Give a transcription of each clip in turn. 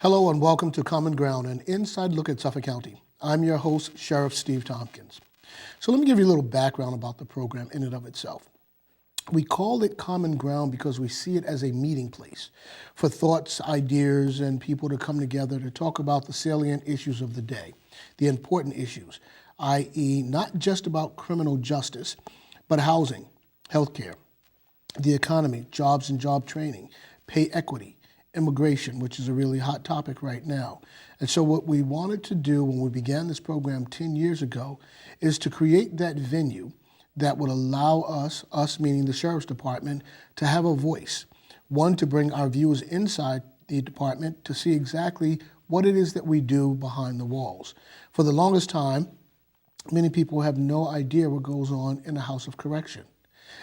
Hello and welcome to Common Ground, an inside look at Suffolk County. I'm your host, Sheriff Steve Tompkins. So let me give you a little background about the program in and of itself. We call it Common Ground because we see it as a meeting place for thoughts, ideas, and people to come together to talk about the salient issues of the day, the important issues, i.e. not just about criminal justice, but housing, healthcare, the economy, jobs and job training, pay equity, immigration, which is a really hot topic right now. And so what we wanted to do when we began this program 10 years ago, is to create that venue that would allow us meaning the Sheriff's Department, to have a voice. One, to bring our viewers inside the department to see exactly what it is that we do behind the walls. For the longest time, many people have no idea what goes on in the House of Correction.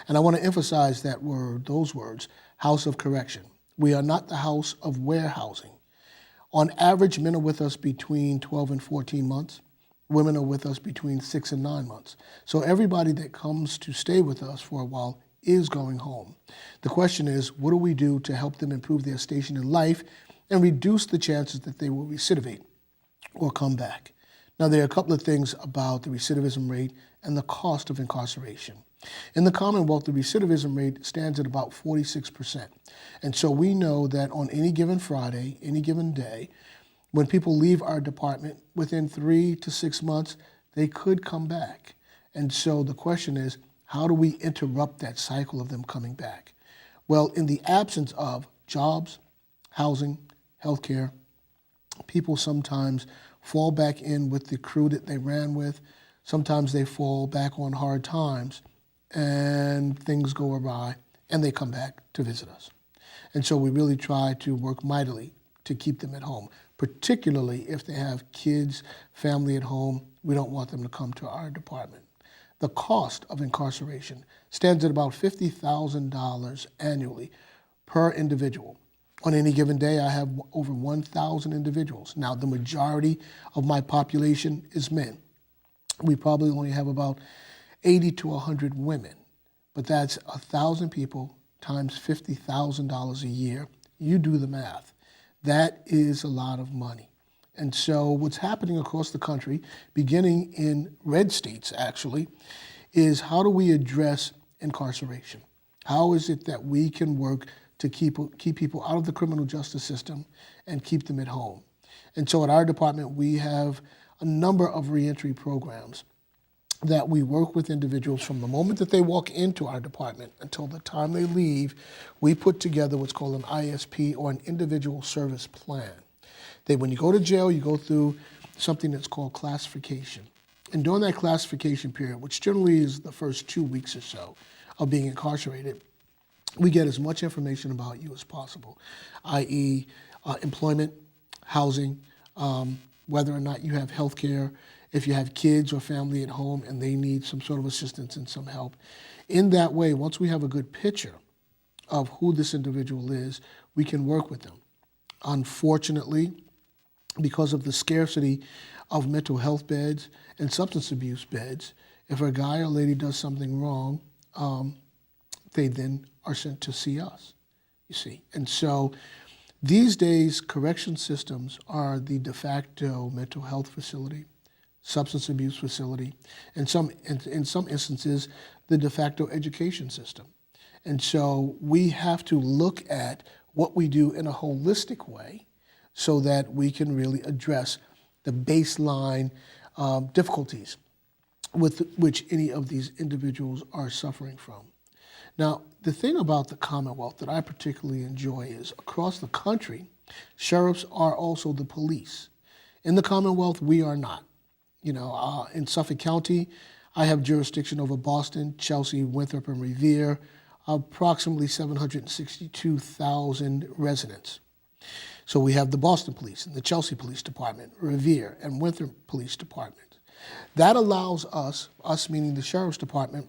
And I want to emphasize that word, those words, House of Correction. We are not the house of warehousing. On average, men are with us between 12 and 14 months. Women are with us between 6 and 9 months. So everybody that comes to stay with us for a while is going home. The question is, what do we do to help them improve their station in life and reduce the chances that they will recidivate or come back? Now, there are a couple of things about the recidivism rate and the cost of incarceration. In the Commonwealth, the recidivism rate stands at about 46%. And so we know that on any given Friday, any given day, when people leave our department, within 3 to 6 months, they could come back. And so the question is, how do we interrupt that cycle of them coming back? Well, in the absence of jobs, housing, healthcare, people sometimes fall back in with the crew that they ran with. Sometimes they fall back on hard times and things go awry and they come back to visit us. And so we really try to work mightily to keep them at home, particularly if they have kids, family at home. We don't want them to come to our department. The cost of incarceration stands at about $50,000 annually per individual. On any given day, I have over 1,000 individuals. Now, the majority of my population is men. We probably only have about 80 to 100 women, but that's 1,000 people times $50,000 a year. You do the math. That is a lot of money. And so what's happening across the country, beginning in red states actually, is how do we address incarceration? How is it that we can work to keep people out of the criminal justice system and keep them at home? And so at our department, we have a number of reentry programs that we work with individuals from the moment that they walk into our department until the time they leave. We put together what's called an ISP, or an individual service plan. When you go to jail, you go through something that's called classification. And during that classification period, which generally is the first 2 weeks or so of being incarcerated, we get as much information about you as possible, i.e. Employment, housing, whether or not you have health care, if you have kids or family at home and they need some sort of assistance and some help. In that way, once we have a good picture of who this individual is, we can work with them. Unfortunately, because of the scarcity of mental health beds and substance abuse beds, if a guy or lady does something wrong, they then are sent to see us, you see. And so these days, correction systems are the de facto mental health facility, substance abuse facility, and in some instances, the de facto education system. And so we have to look at what we do in a holistic way so that we can really address the baseline difficulties with which any of these individuals are suffering from. Now, the thing about the Commonwealth that I particularly enjoy is across the country, sheriffs are also the police. In the Commonwealth, we are not. You know, in Suffolk County, I have jurisdiction over Boston, Chelsea, Winthrop, and Revere, approximately 762,000 residents. So we have the Boston Police and the Chelsea Police Department, Revere, and Winthrop Police Department. That allows us meaning the Sheriff's Department,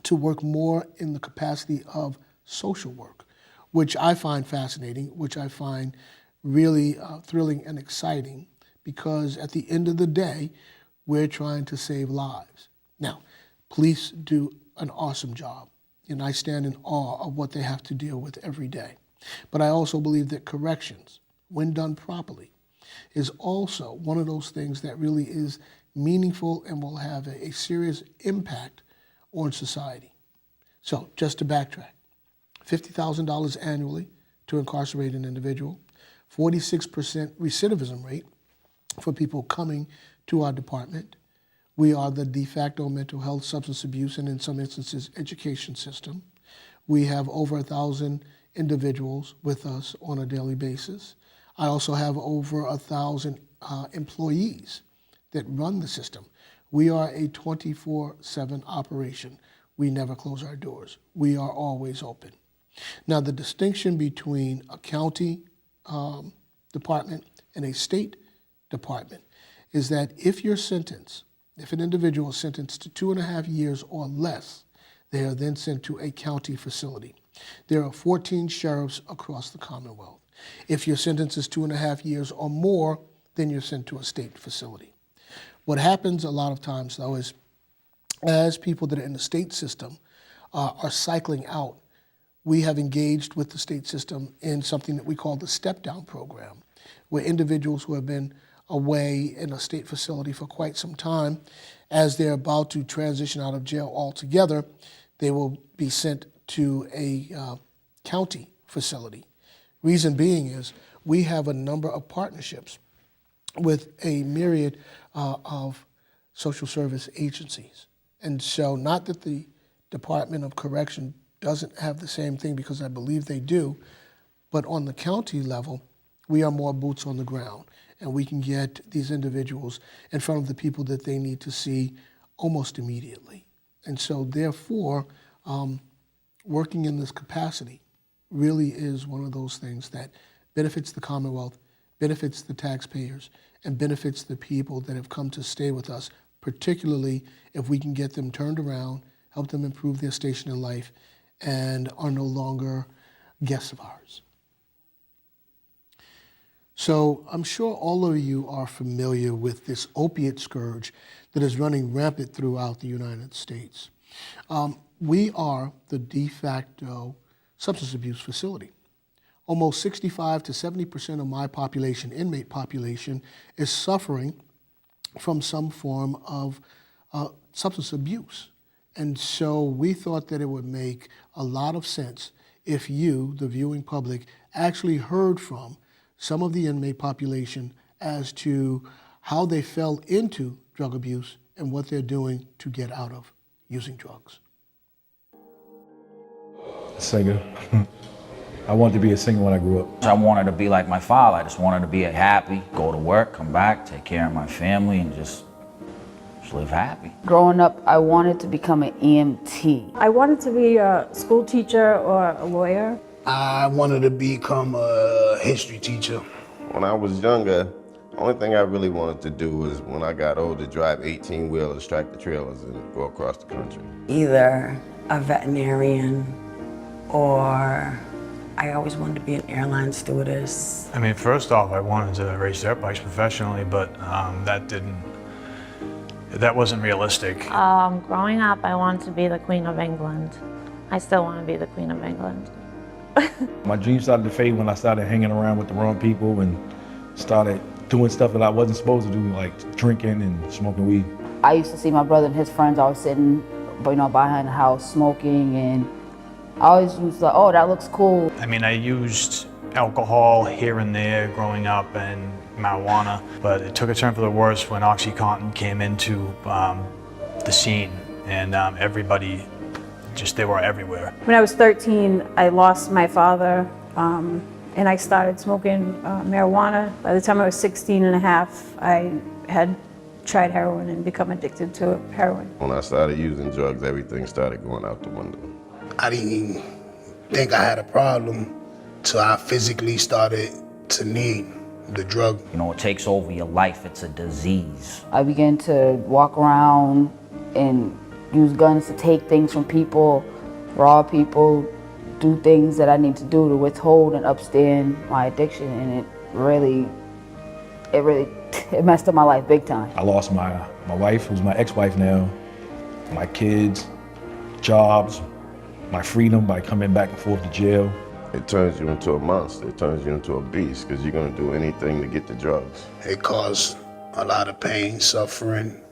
to work more in the capacity of social work, which I find fascinating, which I find really thrilling and exciting, because at the end of the day, we're trying to save lives. Now, police do an awesome job, and I stand in awe of what they have to deal with every day. But I also believe that corrections, when done properly, is also one of those things that really is meaningful and will have a serious impact on society. So just to backtrack, $50,000 annually to incarcerate an individual, 46% recidivism rate for people coming to our department. We are the de facto mental health, substance abuse, and in some instances, education system. We have over 1,000 individuals with us on a daily basis. I also have over 1,000 employees that run the system. We are a 24/7 operation. We never close our doors. We are always open. Now, the distinction between a county department and a state department is that if an individual is sentenced to 2.5 years or less, they are then sent to a county facility. There are 14 sheriffs across the Commonwealth. If your sentence is 2.5 years or more, then you're sent to a state facility. What happens a lot of times, though, is as people that are in the state system are cycling out, we have engaged with the state system in something that we call the step-down program, where individuals who have been away in a state facility for quite some time, as they're about to transition out of jail altogether, they will be sent to a county facility. Reason being is we have a number of partnerships with a myriad of social service agencies. And so not that the Department of Correction doesn't have the same thing, because I believe they do, but on the county level, we are more boots on the ground, and we can get these individuals in front of the people that they need to see almost immediately. And so therefore, working in this capacity really is one of those things that benefits the Commonwealth, benefits the taxpayers, and benefits the people that have come to stay with us, particularly if we can get them turned around, help them improve their station in life, and are no longer guests of ours. So I'm sure all of you are familiar with this opiate scourge that is running rampant throughout the United States. We are the de facto substance abuse facility. Almost 65 to 70% of my population, inmate population, is suffering from some form of substance abuse. And so we thought that it would make a lot of sense if you, the viewing public, actually heard from some of the inmate population as to how they fell into drug abuse and what they're doing to get out of using drugs. Singer. I wanted to be a singer when I grew up. I wanted to be like my father. I just wanted to be happy, go to work, come back, take care of my family, and just live happy. Growing up, I wanted to become an EMT. I wanted to be a school teacher or a lawyer. I wanted to become a history teacher. When I was younger, the only thing I really wanted to do was, when I got older, drive 18-wheelers, tractor trailers, and go across the country. Either a veterinarian, or I always wanted to be an airline stewardess. I mean, first off, I wanted to race dirt bikes professionally, but that wasn't realistic. Growing up, I wanted to be the Queen of England. I still want to be the Queen of England. My dreams started to fade when I started hanging around with the wrong people and started doing stuff that I wasn't supposed to do, like drinking and smoking weed. I used to see my brother and his friends always sitting, behind the house smoking, and I always was like, oh, that looks cool. I mean, I used alcohol here and there growing up and marijuana, but it took a turn for the worse when OxyContin came into the scene, and everybody, they were everywhere. When I was 13, I lost my father, and I started smoking marijuana. By the time I was 16 and a half, I had tried heroin and become addicted to heroin. When I started using drugs, everything started going out the window. I didn't even think I had a problem till I physically started to need the drug. You know, it takes over your life. It's a disease. I began to walk around and use guns to take things from people, rob people, do things that I need to do to withhold and upstand my addiction, and it really messed up my life big time. I lost my wife, who's my ex-wife now, my kids, jobs, my freedom by coming back and forth to jail. It turns you into a monster. It turns you into a beast because you're going to do anything to get the drugs. It caused a lot of pain, suffering.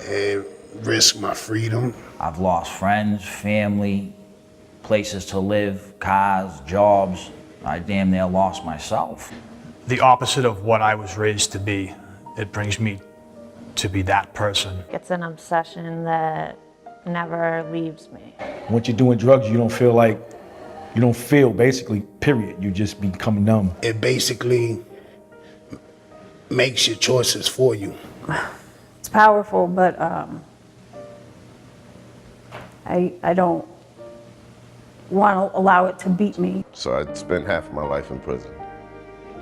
It risked my freedom. I've lost friends, family, places to live, cars, jobs. I damn near lost myself. The opposite of what I was raised to be. It brings me to be that person. It's an obsession that never leaves me. Once you're doing drugs, you don't feel basically, period. You just become numb. It basically makes your choices for you. It's powerful, but I don't want to allow it to beat me. So I spent half of my life in prison,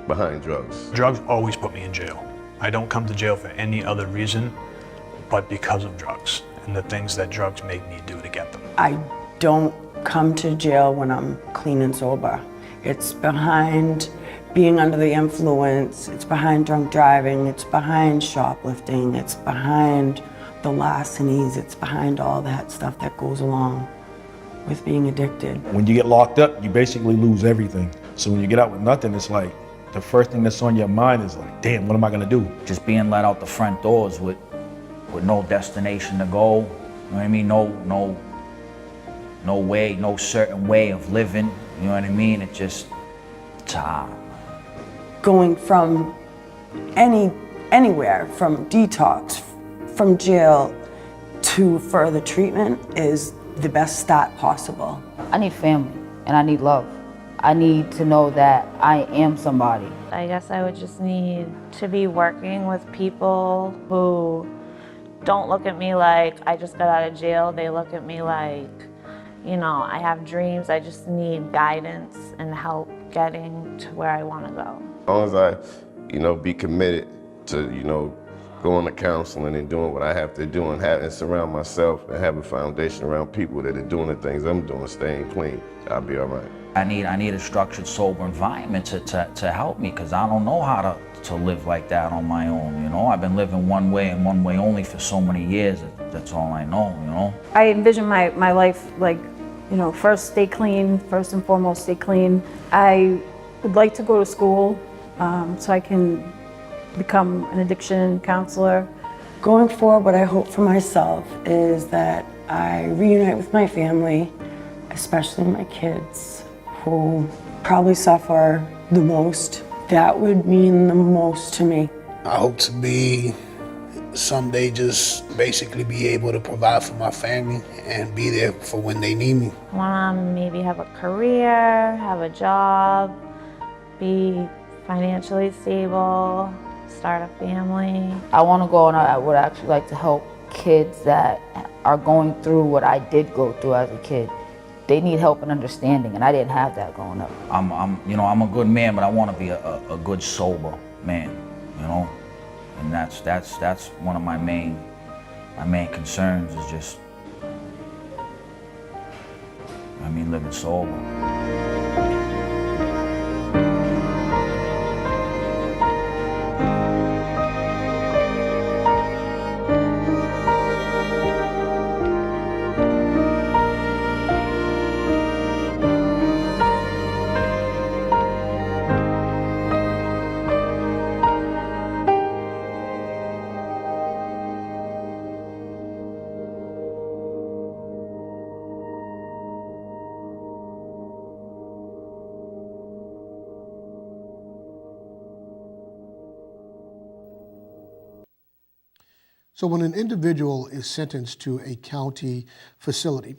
behind drugs. Drugs always put me in jail. I don't come to jail for any other reason but because of drugs and the things that drugs make me do to get them. I don't come to jail when I'm clean and sober. It's behind being under the influence, it's behind drunk driving, it's behind shoplifting, it's behind the larcenies, it's behind all that stuff that goes along with being addicted. When you get locked up, you basically lose everything. So when you get out with nothing, it's like the first thing that's on your mind is like, damn, what am I gonna do? Just being let out the front doors with no destination to go. You know what I mean? No way, no certain way of living. You know what I mean? It's hard. Going from anywhere, from detox, from jail to further treatment is the best start possible. I need family and I need love. I need to know that I am somebody. I guess I would just need to be working with people who don't look at me like I just got out of jail. They look at me like, you know, I have dreams. I just need guidance and help getting to where I want to go. As long as I, be committed to, going to counseling and doing what I have to do and surround myself and have a foundation around people that are doing the things I'm doing, staying clean, I'll be all right. I need a structured, sober environment to help me, because I don't know how to live like that on my own, I've been living one way and one way only for so many years. That's all I know, I envision my life like, first stay clean, first and foremost stay clean. I would like to go to school so I can become an addiction counselor. Going forward, what I hope for myself is that I reunite with my family, especially my kids, who probably suffer the most. That would mean the most to me. I hope to be someday just basically be able to provide for my family and be there for when they need me. I want to maybe have a career, have a job, be financially stable, start a family. I want to go and I would actually like to help kids that are going through what I did go through as a kid. They need help and understanding, and I didn't have that growing up. I'm a good man, but I want to be a good sober man, and that's one of my main concerns is just, living sober. So when an individual is sentenced to a county facility,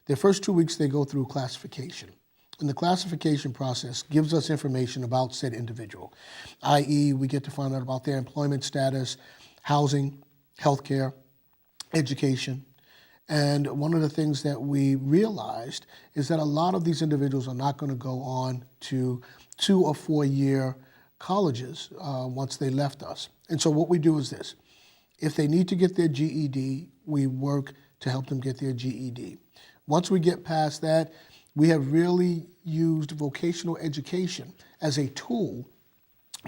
their first 2 weeks they go through classification. And the classification process gives us information about said individual, i.e. we get to find out about their employment status, housing, healthcare, education. And one of the things that we realized is that a lot of these individuals are not going to go on to 2 or 4 year colleges once they left us. And so what we do is this. If they need to get their GED, we work to help them get their GED. Once we get past that, we have really used vocational education as a tool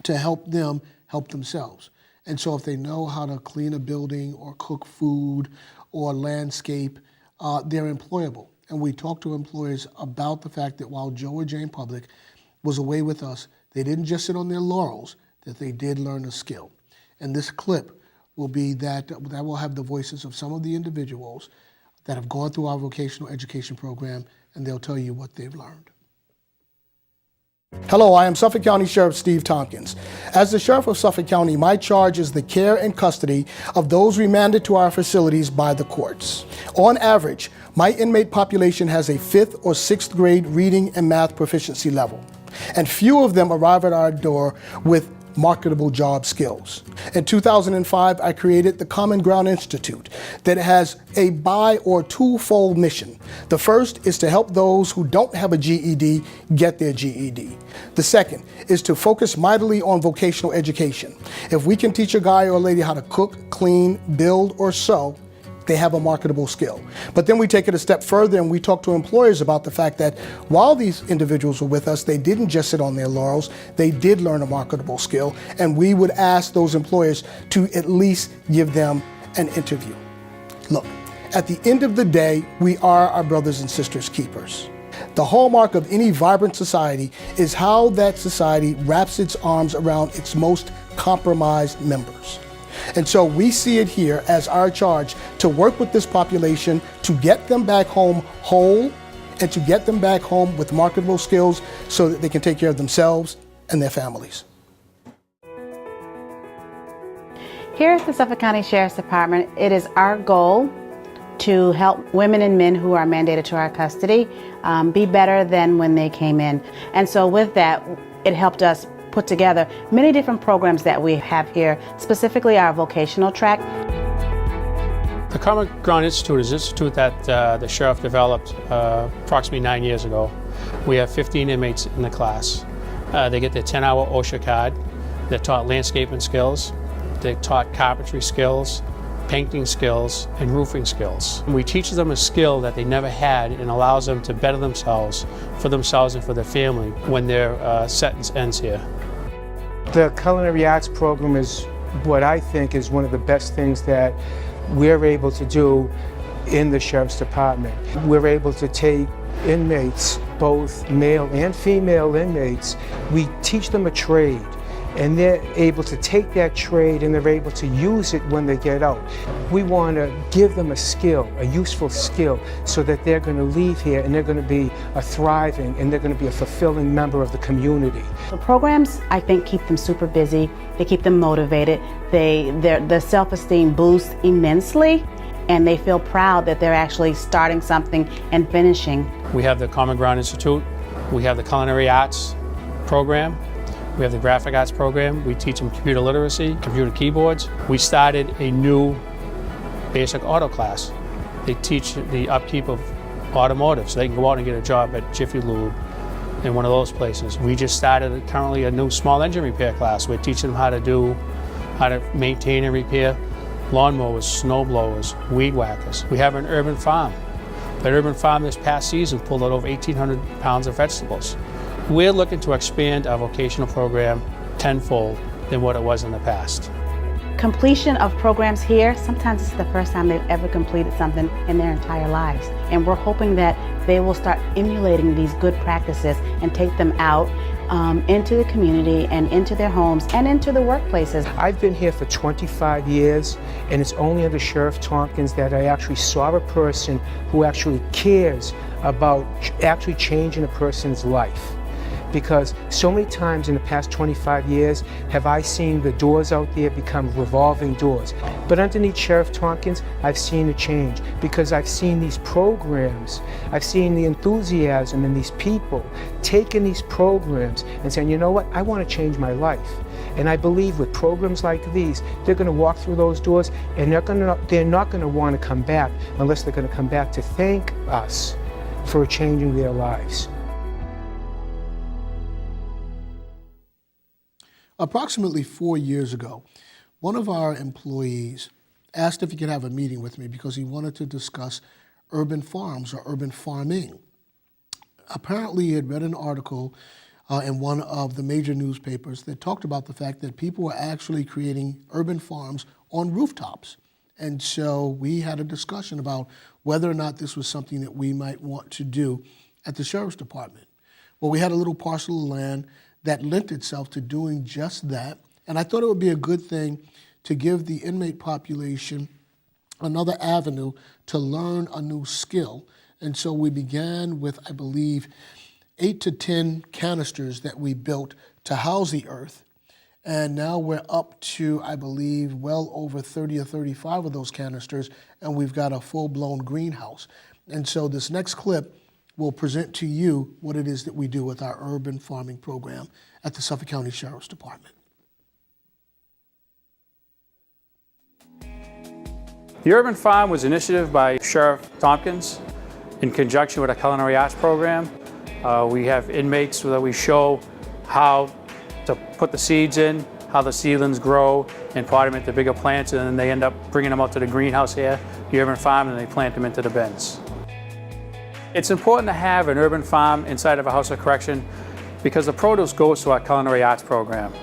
to help them help themselves. And so if they know how to clean a building or cook food or landscape, they're employable. and we talked to employers about the fact that while Joe or Jane Public was away with us, they didn't just sit on their laurels, that they did learn a skill. And this clip will be that will have the voices of some of the individuals that have gone through our vocational education program, and they'll tell you what they've learned. Hello, I am Suffolk County Sheriff Steve Tompkins. As the Sheriff of Suffolk County, my charge is the care and custody of those remanded to our facilities by the courts. On average, my inmate population has a 5th or 6th grade reading and math proficiency level, and few of them arrive at our door with marketable job skills. In 2005, I created the Common Ground Institute that has a bi- or twofold mission. The first is to help those who don't have a GED get their GED. The second is to focus mightily on vocational education. If we can teach a guy or a lady how to cook, clean, build, or sew, they have a marketable skill. But then we take it a step further and we talk to employers about the fact that while these individuals were with us, they didn't just sit on their laurels, they did learn a marketable skill, and we would ask those employers to at least give them an interview. Look, at the end of the day, we are our brothers and sisters' keepers. The hallmark of any vibrant society is how that society wraps its arms around its most compromised members. And so we see it here as our charge to work with this population to get them back home whole and to get them back home with marketable skills so that they can take care of themselves and their families. Here at the Suffolk County Sheriff's Department, it is our goal to help women and men who are mandated to our custody be better than when they came in. And so with that, it helped us put together many different programs that we have here, specifically our vocational track. The Common Ground Institute is an institute that the sheriff developed approximately 9 years ago. We have 15 inmates in the class. They get their 10-hour OSHA card. They're taught landscaping skills. They're taught carpentry skills, painting skills, and roofing skills. And we teach them a skill that they never had and allows them to better themselves and for their family when their sentence ends here. The culinary arts program is what I think is one of the best things that we're able to do in the Sheriff's Department. We're able to take inmates, both male and female inmates, we teach them a trade. And they're able to take that trade and they're able to use it when they get out. We want to give them a skill, a useful skill, so that they're going to leave here and they're going to be a thriving and they're going to be a fulfilling member of the community. The programs, I think, keep them super busy. They keep them motivated. Their self-esteem boosts immensely, and they feel proud that they're actually starting something and finishing. We have the Common Ground Institute. We have the Culinary Arts program. We have the Graphic Arts program. We teach them computer literacy, computer keyboards. We started a new basic auto class. They teach the upkeep of automotive so they can go out and get a job at Jiffy Lube in one of those places. We just started currently a new small engine repair class. We're teaching them how to maintain and repair lawnmowers, snow blowers, weed whackers. We have an urban farm. That urban farm this past season pulled out over 1,800 pounds of vegetables. We're looking to expand our vocational program tenfold than what it was in the past. Completion of programs here, sometimes it's the first time they've ever completed something in their entire lives. And we're hoping that they will start emulating these good practices and take them out into the community and into their homes and into the workplaces. I've been here for 25 years, and it's only under Sheriff Tompkins that I actually saw a person who actually cares about actually changing a person's life. Because so many times in the past 25 years have I seen the doors out there become revolving doors. But underneath Sheriff Tompkins, I've seen a change because I've seen these programs, I've seen the enthusiasm in these people taking these programs and saying, you know what, I want to change my life. And I believe with programs like these, they're going to walk through those doors and they're not going to want to come back unless they're going to come back to thank us for changing their lives. Approximately 4 years ago, one of our employees asked if he could have a meeting with me because he wanted to discuss urban farms or urban farming. Apparently, he had read an article in one of the major newspapers that talked about the fact that people were actually creating urban farms on rooftops. And so we had a discussion about whether or not this was something that we might want to do at the Sheriff's Department. Well, we had a little parcel of land that lent itself to doing just that. And I thought it would be a good thing to give the inmate population another avenue to learn a new skill. And so we began with, I believe, 8 to 10 canisters that we built to house the earth. And now we're up to, I believe, well over 30 or 35 of those canisters, and we've got a full-blown greenhouse. And so this next clip will present to you what it is that we do with our urban farming program at the Suffolk County Sheriff's Department. The Urban Farm was an initiative by Sheriff Tompkins in conjunction with a culinary arts program. We have inmates that we show how to put the seeds in, how the seedlings grow, and pot them into bigger plants, and then they end up bringing them out to the greenhouse here, the Urban Farm, and they plant them into the bins. It's important to have an urban farm inside of a house of correction because the produce goes to our culinary arts program.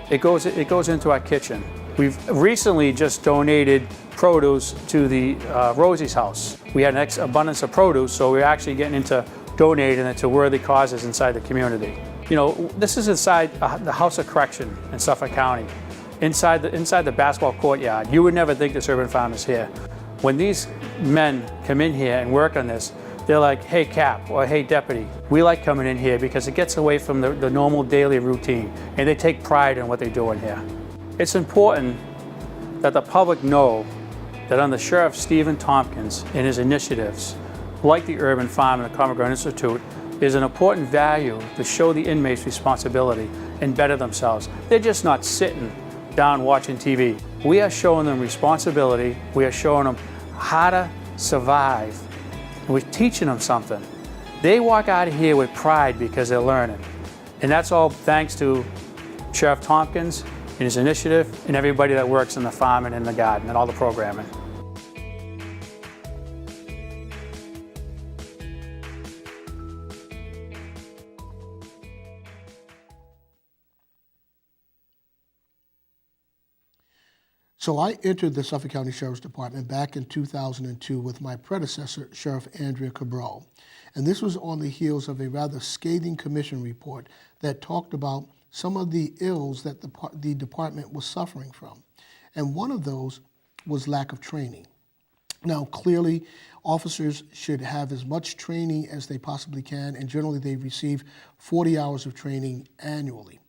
It goes into our kitchen. We've recently just donated produce to the Rosie's house. We had an abundance of produce, so we're actually getting into donating it to worthy causes inside the community. You know, this is inside the House of Correction in Suffolk County, inside the basketball courtyard. You would never think this urban farm is here. When these men come in here and work on this, they're like, hey Cap, or hey Deputy. We like coming in here because it gets away from the normal daily routine, and they take pride in what they do in here. It's important that the public know that under Sheriff Stephen Tompkins and his initiatives, like the Urban Farm and the Common Ground Institute, is an important value to show the inmates responsibility and better themselves. They're just not sitting down watching TV. We are showing them responsibility. We are showing them how to survive. And we're teaching them something. They walk out of here with pride because they're learning. And that's all thanks to Sheriff Tompkins and his initiative and everybody that works in the farm and in the garden and all the programming. So I entered the Suffolk County Sheriff's Department back in 2002 with my predecessor, Sheriff Andrea Cabral. And this was on the heels of a rather scathing commission report that talked about some of the ills that the department was suffering from. And one of those was lack of training. Now, clearly, officers should have as much training as they possibly can, and generally they receive 40 hours of training annually.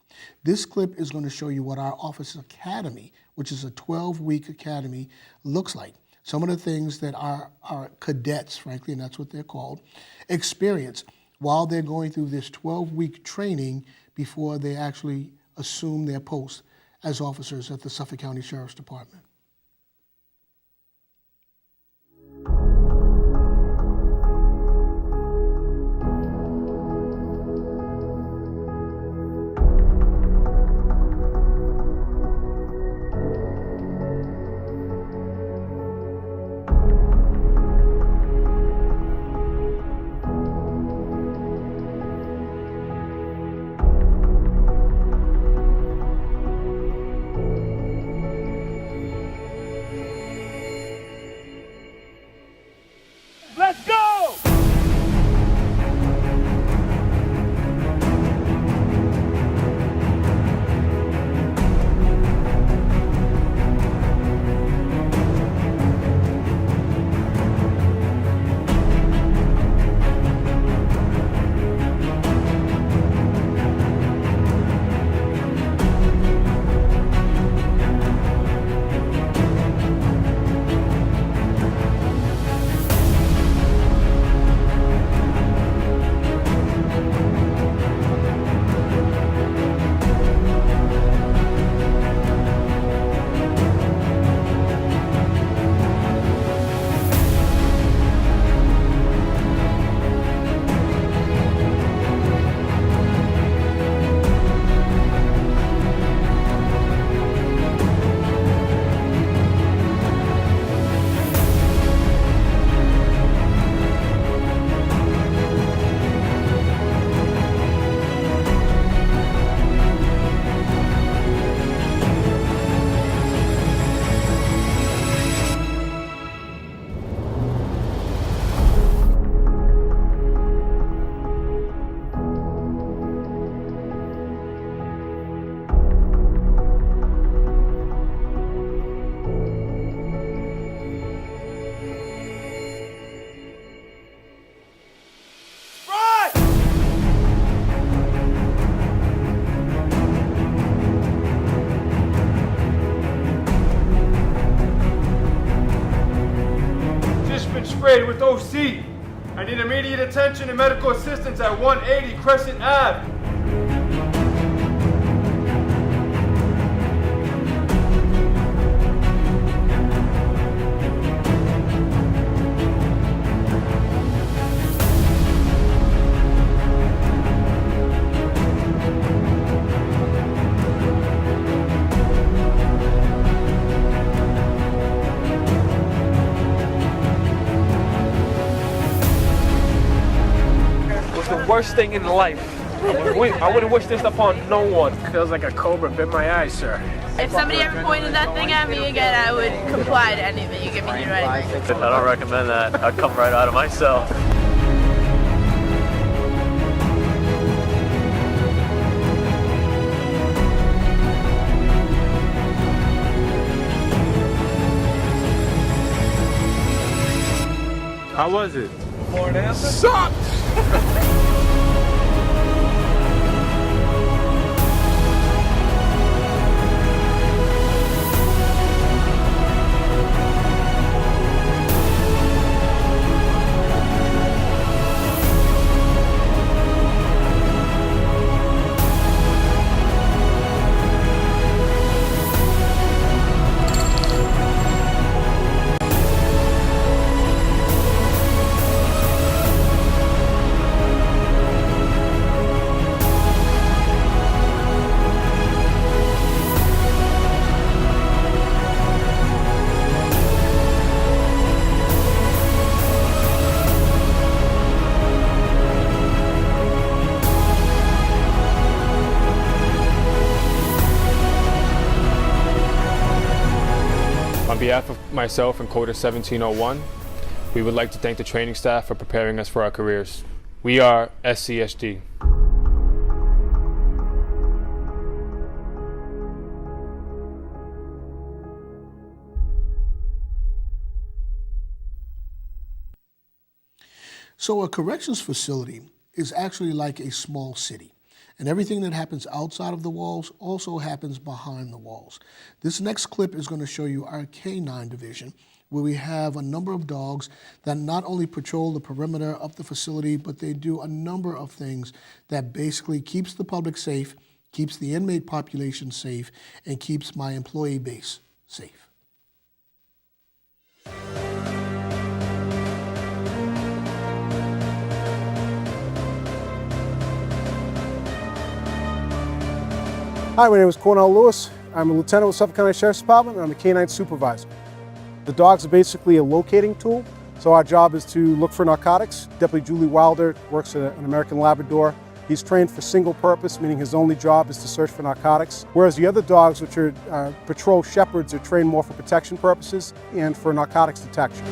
This clip is going to show you what our Officer Academy, which is a 12-week academy, looks like. Some of the things that our cadets, frankly, and that's what they're called, experience while they're going through this 12-week training before they actually assume their post as officers at the Suffolk County Sheriff's Department. OC. I need immediate attention and medical assistance at 180 Crescent Ave. Worst thing in life. I wouldn't wish this upon no one. Feels like a cobra bit my eye, sir. If somebody ever pointed that thing at me again, I would comply to anything you give me to do anything. I don't recommend that. I'd come right out of my cell. How was it? More an answer? Sucked! On behalf of myself and Quota 1701, we would like to thank the training staff for preparing us for our careers. We are SCSD. So a corrections facility is actually like a small city. And everything that happens outside of the walls also happens behind the walls. This next clip is going to show you our K9 division, where we have a number of dogs that not only patrol the perimeter of the facility, but they do a number of things that basically keeps the public safe, keeps the inmate population safe, and keeps my employee base safe. Hi, my name is Cornell Lewis. I'm a lieutenant with Suffolk County Sheriff's Department, and I'm a K9 supervisor. The dogs are basically a locating tool, so our job is to look for narcotics. Deputy Julie Wilder works at an American Labrador. He's trained for single purpose, meaning his only job is to search for narcotics, whereas the other dogs, which are patrol shepherds, are trained more for protection purposes and for narcotics detection.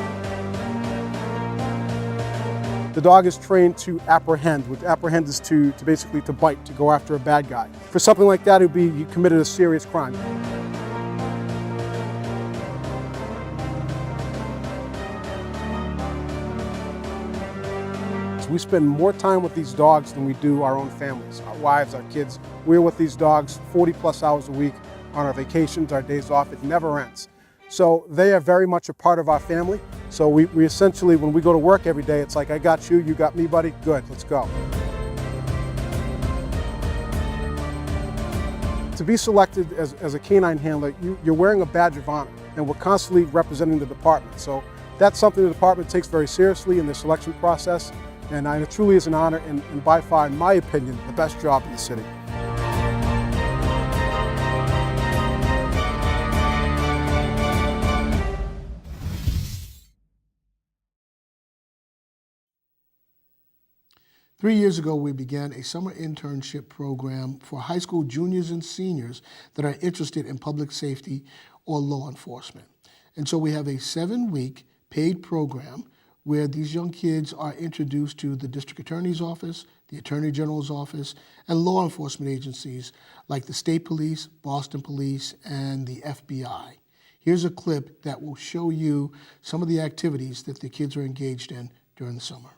The dog is trained to apprehend, which apprehend is to basically to bite, to go after a bad guy. For something like that, it would be you committed a serious crime. So we spend more time with these dogs than we do our own families, our wives, our kids. We're with these dogs 40 plus hours a week on our vacations, our days off. It never ends. So they are very much a part of our family. So we essentially, when we go to work every day, it's like, I got you, you got me, buddy, good, let's go. To be selected as a canine handler, you're wearing a badge of honor, and we're constantly representing the department. So that's something the department takes very seriously in the selection process, and it truly is an honor, and by far, in my opinion, the best job in the city. Three years ago, we began a summer internship program for high school juniors and seniors that are interested in public safety or law enforcement. And so we have a 7-week paid program where these young kids are introduced to the district attorney's office, the attorney general's office, and law enforcement agencies like the state police, Boston Police, and the FBI. Here's a clip that will show you some of the activities that the kids are engaged in during the summer.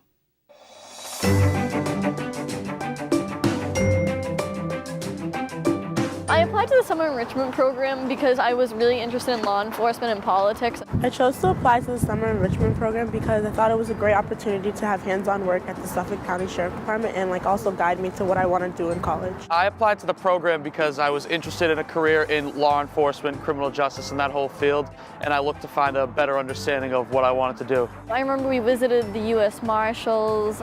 I applied to the summer enrichment program because I was really interested in law enforcement and politics. I chose to apply to the summer enrichment program because I thought it was a great opportunity to have hands-on work at the Suffolk County Sheriff Department and also guide me to what I want to do in college. I applied to the program because I was interested in a career in law enforcement, criminal justice, and that whole field, and I looked to find a better understanding of what I wanted to do. I remember we visited the U.S. Marshals,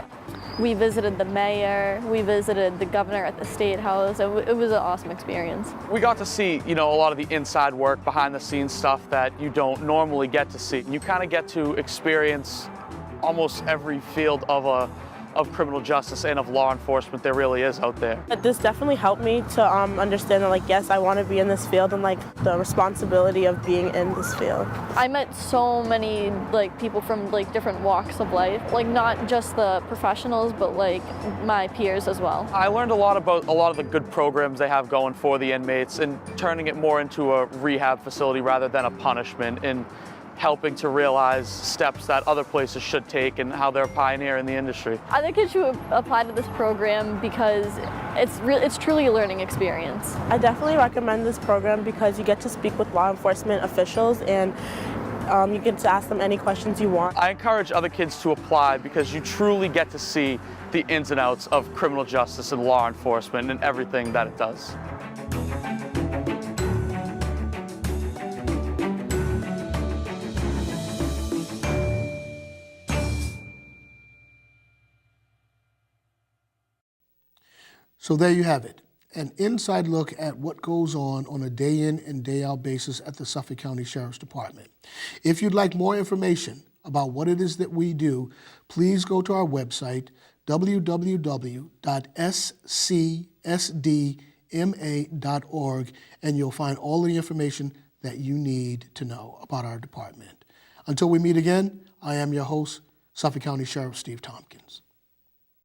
we visited the mayor, we visited the governor at the State House. It was an awesome experience. We got to see, a lot of the inside work, behind the scenes stuff that you don't normally get to see. You kind of get to experience almost every field of criminal justice and of law enforcement there really is out there. This definitely helped me to understand that, yes, I want to be in this field and the responsibility of being in this field. I met so many people from different walks of life, not just the professionals, but my peers as well. I learned a lot about a lot of the good programs they have going for the inmates and turning it more into a rehab facility rather than a punishment, and helping to realize steps that other places should take and how they're a pioneer in the industry. I think kids should apply to this program because it's truly a learning experience. I definitely recommend this program because you get to speak with law enforcement officials and you get to ask them any questions you want. I encourage other kids to apply because you truly get to see the ins and outs of criminal justice and law enforcement and everything that it does. So there you have it, an inside look at what goes on a day in and day out basis at the Suffolk County Sheriff's Department. If you'd like more information about what it is that we do, please go to our website, www.scsdma.org, and you'll find all the information that you need to know about our department. Until we meet again, I am your host, Suffolk County Sheriff Steve Tompkins.